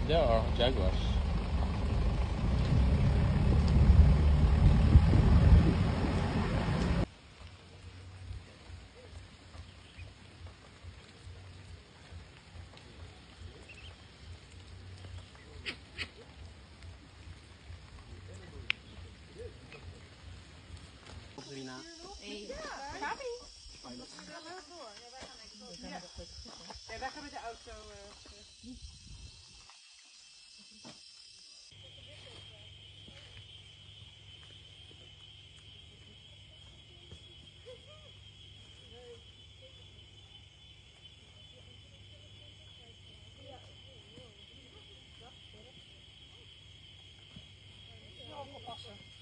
There are jaguars. Hey. Gaat ie? Ja, wel door. Ja, wij gaan echt door. Ja, wij gaan met de auto. Oppassen.